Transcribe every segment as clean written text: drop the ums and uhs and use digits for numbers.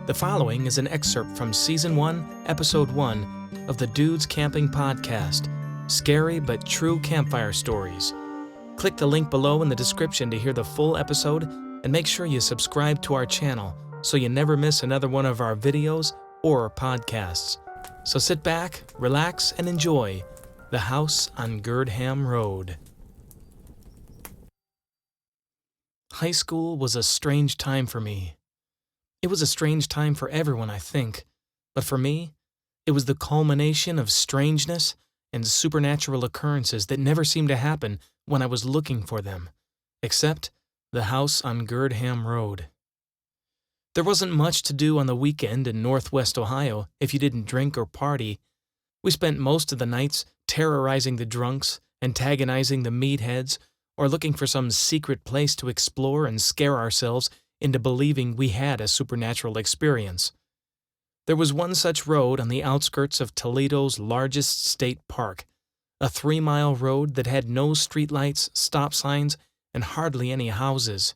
The following is an excerpt from Season 1, Episode 1 of the Dudes Camping Podcast, Scary but True Campfire Stories. Click the link below in the description to hear the full episode, and make sure you subscribe to our channel so you never miss another one of our videos or podcasts. So sit back, relax, and enjoy The House on Girdham Road. High school was a strange time for me. It was a strange time for everyone, I think, but for me, it was the culmination of strangeness and supernatural occurrences that never seemed to happen when I was looking for them, except the house on Girdham Road. There wasn't much to do on the weekend in Northwest Ohio if you didn't drink or party. We spent most of the nights terrorizing the drunks, antagonizing the meatheads, or looking for some secret place to explore and scare ourselves into believing we had a supernatural experience. There was one such road on the outskirts of Toledo's largest state park, a 3-mile road that had no streetlights, stop signs, and hardly any houses.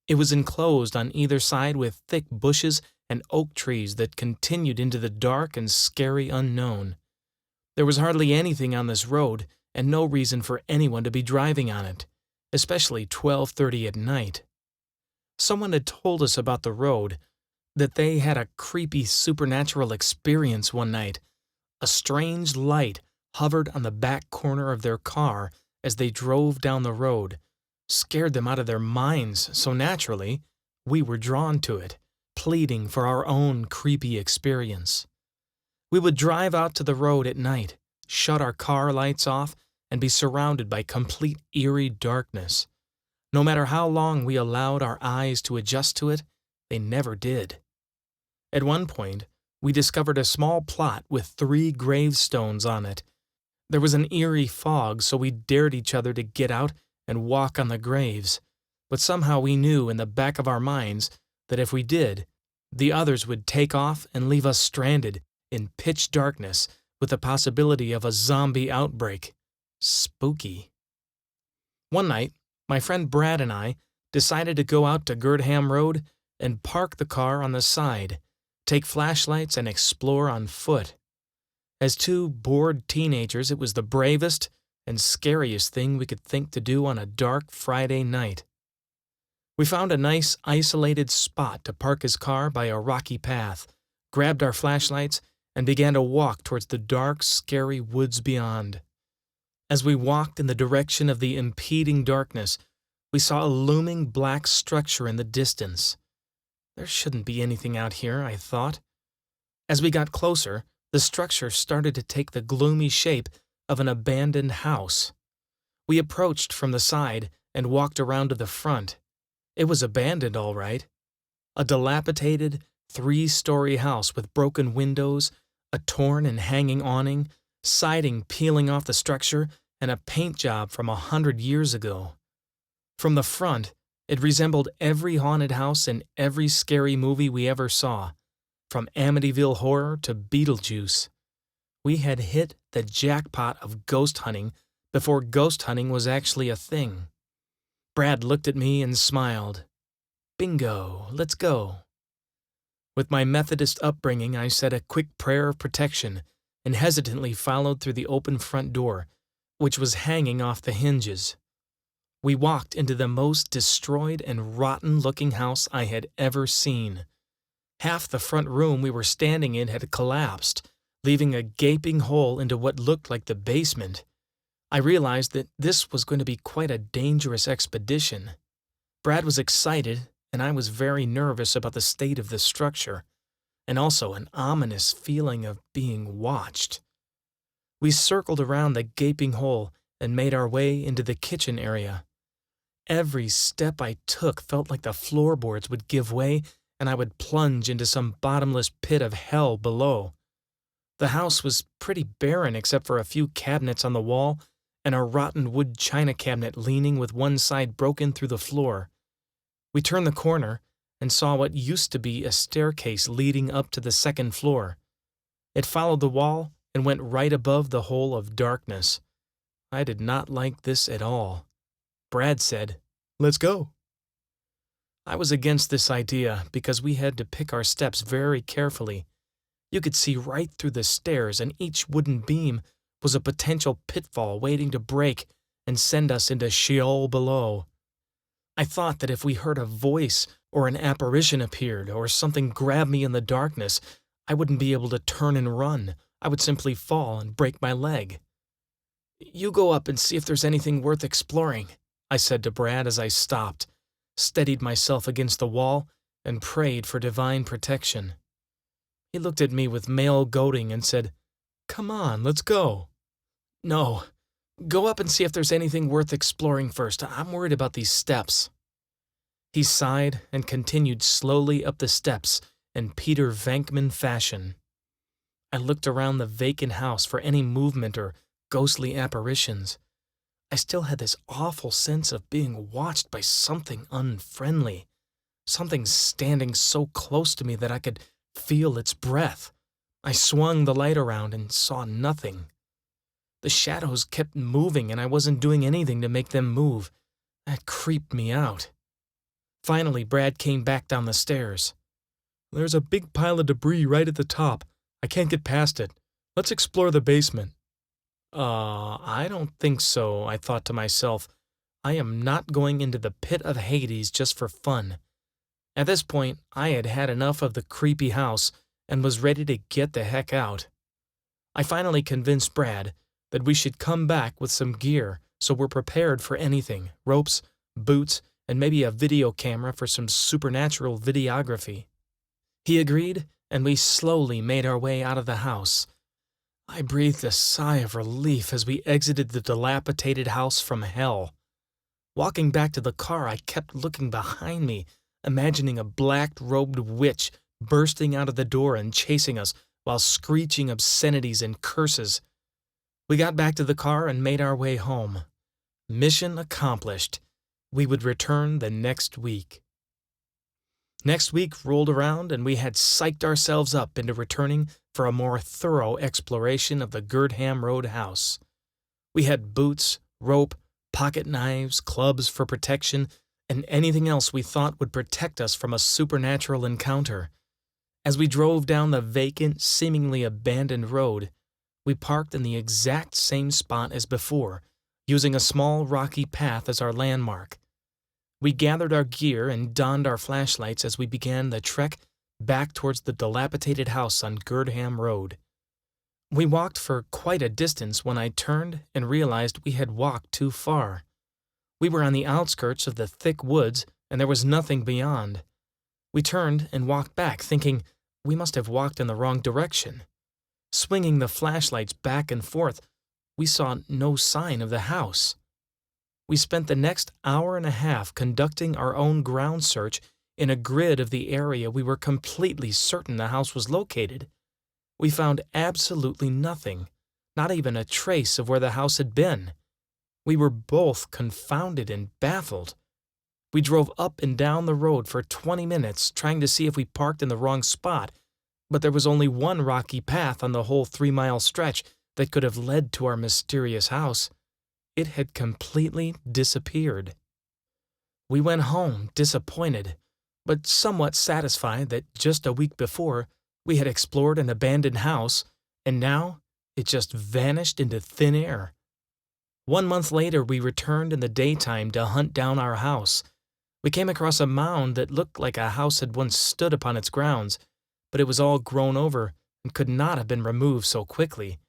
It was enclosed on either side with thick bushes and oak trees that continued into the dark and scary unknown. There was hardly anything on this road, and no reason for anyone to be driving on it, especially 12:30 at night. Someone had told us about the road, that they had a creepy supernatural experience one night. A strange light hovered on the back corner of their car as they drove down the road, scared them out of their minds, so naturally, we were drawn to it, pleading for our own creepy experience. We would drive out to the road at night, shut our car lights off, and be surrounded by complete eerie darkness. No matter how long we allowed our eyes to adjust to it, they never did. At one point, we discovered a small plot with 3 gravestones on it. There was an eerie fog, so we dared each other to get out and walk on the graves, but somehow we knew in the back of our minds that if we did, the others would take off and leave us stranded in pitch darkness with the possibility of a zombie outbreak. Spooky. One night, my friend Brad and I decided to go out to Girdham Road and park the car on the side, take flashlights, and explore on foot. As 2 bored teenagers, it was the bravest and scariest thing we could think to do on a dark Friday night. We found a nice, isolated spot to park his car by a rocky path, grabbed our flashlights, and began to walk towards the dark, scary woods beyond. As we walked in the direction of the impeding darkness, we saw a looming black structure in the distance. There shouldn't be anything out here, I thought. As we got closer, the structure started to take the gloomy shape of an abandoned house. We approached from the side and walked around to the front. It was abandoned, all right. A dilapidated, 3-story house with broken windows, a torn and hanging awning, siding peeling off the structure, and a paint job from 100 years ago. From the front, it resembled every haunted house in every scary movie we ever saw, from Amityville Horror to Beetlejuice. We had hit the jackpot of ghost hunting before ghost hunting was actually a thing. Brad looked at me and smiled. Bingo, let's go. With my Methodist upbringing, I said a quick prayer of protection and hesitantly followed through the open front door, which was hanging off the hinges. We walked into the most destroyed and rotten-looking house I had ever seen. Half the front room we were standing in had collapsed, leaving a gaping hole into what looked like the basement. I realized that this was going to be quite a dangerous expedition. Brad was excited, and I was very nervous about the state of the structure, and also an ominous feeling of being watched. We circled around the gaping hole and made our way into the kitchen area. Every step I took felt like the floorboards would give way and I would plunge into some bottomless pit of hell below. The house was pretty barren except for a few cabinets on the wall and a rotten wood china cabinet leaning with one side broken through the floor. We turned the corner and saw what used to be a staircase leading up to the 2nd floor. It followed the wall and went right above the hole of darkness. I did not like this at all. Brad said, "Let's go." I was against this idea because we had to pick our steps very carefully. You could see right through the stairs, and each wooden beam was a potential pitfall waiting to break and send us into Sheol below. I thought that if we heard a voice or an apparition appeared or something grabbed me in the darkness, I wouldn't be able to turn and run. I would simply fall and break my leg. "You go up and see if there's anything worth exploring," I said to Brad as I stopped, steadied myself against the wall, and prayed for divine protection. He looked at me with male goading and said, "Come on, let's go." "No, go up and see if there's anything worth exploring first. I'm worried about these steps." He sighed and continued slowly up the steps in Peter Venkman fashion. I looked around the vacant house for any movement or ghostly apparitions. I still had this awful sense of being watched by something unfriendly, something standing so close to me that I could feel its breath. I swung the light around and saw nothing. The shadows kept moving and I wasn't doing anything to make them move. That creeped me out. Finally, Brad came back down the stairs. "There's a big pile of debris right at the top. I can't get past it. Let's explore the basement." I don't think so," I thought to myself. I am not going into the pit of Hades just for fun. At this point, I had had enough of the creepy house and was ready to get the heck out. I finally convinced Brad that we should come back with some gear so we're prepared for anything: ropes, boots, and maybe a video camera for some supernatural videography. He agreed, and we slowly made our way out of the house. I breathed a sigh of relief as we exited the dilapidated house from hell. Walking back to the car, I kept looking behind me, imagining a black-robed witch bursting out of the door and chasing us while screeching obscenities and curses. We got back to the car and made our way home. Mission accomplished. We would return the next week. Next week rolled around and we had psyched ourselves up into returning for a more thorough exploration of the Girdham Road house. We had boots, rope, pocket knives, clubs for protection, and anything else we thought would protect us from a supernatural encounter. As we drove down the vacant, seemingly abandoned road, we parked in the exact same spot as before, using a small rocky path as our landmark. We gathered our gear and donned our flashlights as we began the trek back towards the dilapidated house on Girdham Road. We walked for quite a distance when I turned and realized we had walked too far. We were on the outskirts of the thick woods and there was nothing beyond. We turned and walked back, thinking we must have walked in the wrong direction. Swinging the flashlights back and forth, we saw no sign of the house. We spent the next hour and a half conducting our own ground search in a grid of the area we were completely certain the house was located. We found absolutely nothing, not even a trace of where the house had been. We were both confounded and baffled. We drove up and down the road for 20 minutes trying to see if we parked in the wrong spot, but there was only one rocky path on the whole 3-mile stretch that could have led to our mysterious house. It had completely disappeared. We went home disappointed, but somewhat satisfied that just a week before we had explored an abandoned house, and now it just vanished into thin air. 1 month later, we returned in the daytime to hunt down our house. We came across a mound that looked like a house had once stood upon its grounds, but it was all grown over and could not have been removed so quickly.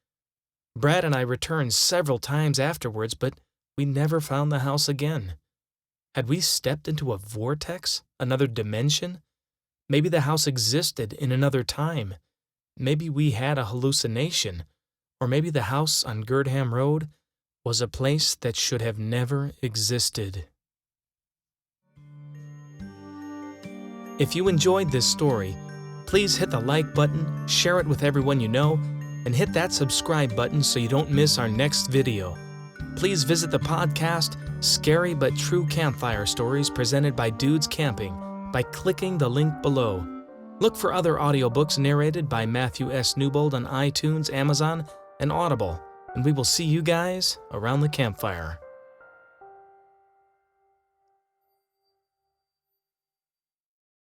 Brad and I returned several times afterwards, but we never found the house again. Had we stepped into a vortex, another dimension? Maybe the house existed in another time. Maybe we had a hallucination. Or maybe the house on Girdham Road was a place that should have never existed. If you enjoyed this story, please hit the like button, share it with everyone you know, and hit that subscribe button so you don't miss our next video. Please visit the podcast Scary But True Campfire Stories presented by Dudes Camping by clicking the link below. Look for other audiobooks narrated by Matthew S. Newbold on iTunes, Amazon, and Audible, and we will see you guys around the campfire.